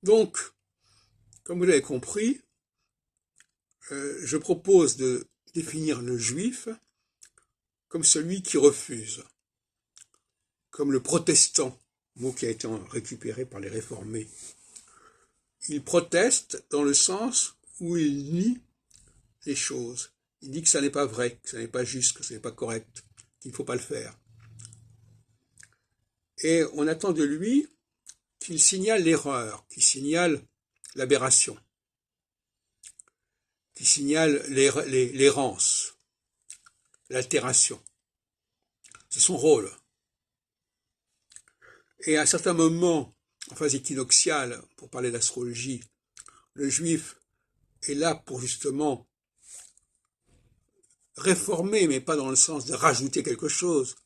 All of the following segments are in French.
Donc, comme vous l'avez compris, je propose de définir le juif comme celui qui refuse, comme le protestant, mot qui a été récupéré par les réformés. Il proteste dans le sens où il nie les choses. Il dit que ça n'est pas vrai, que ça n'est pas juste, que ce n'est pas correct, qu'il ne faut pas le faire. Et on attend de lui qu'il signale l'erreur, qu'il signale l'aberration, qu'il signale l'errance, l'altération. C'est son rôle. Et à un certain moment, en phase équinoxiale, pour parler d'astrologie, le juif est là pour justement réformer, mais pas dans le sens de rajouter quelque chose,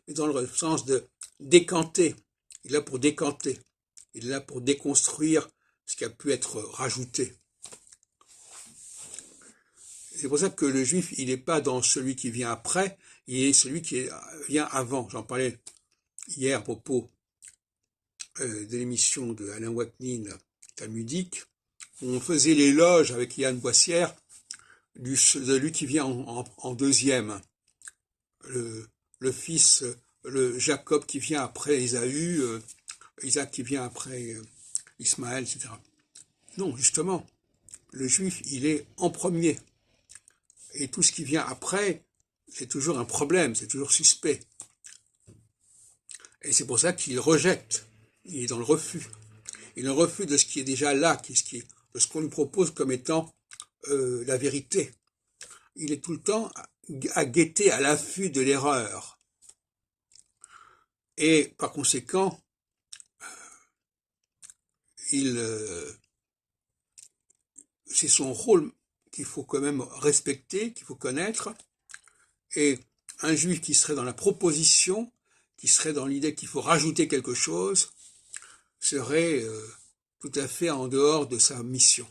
mais dans le sens de décanter. Il est là pour décanter. Il est là pour déconstruire ce qui a pu être rajouté. C'est pour ça que le juif, il n'est pas dans celui qui vient après, il est celui qui vient avant. J'en parlais hier à propos de l'émission de Alain Waknin, talmudique, où on faisait l'éloge avec Yann Boissière de celui qui vient en deuxième, le fils, le Jacob qui vient après Ésaü, Isaac qui vient après Ismaël, etc. Non, justement, le juif, il est en premier. Et tout ce qui vient après, c'est toujours un problème, c'est toujours suspect. Et c'est pour ça qu'il rejette, il est dans le refus. Il est dans le refus de ce qui est déjà là, de ce qu'on lui propose comme étant la vérité. Il est tout le temps à guetter à l'affût de l'erreur. Et par conséquent, c'est son rôle qu'il faut quand même respecter, qu'il faut connaître. Et un juif qui serait dans la proposition, qui serait dans l'idée qu'il faut rajouter quelque chose, serait tout à fait en dehors de sa mission.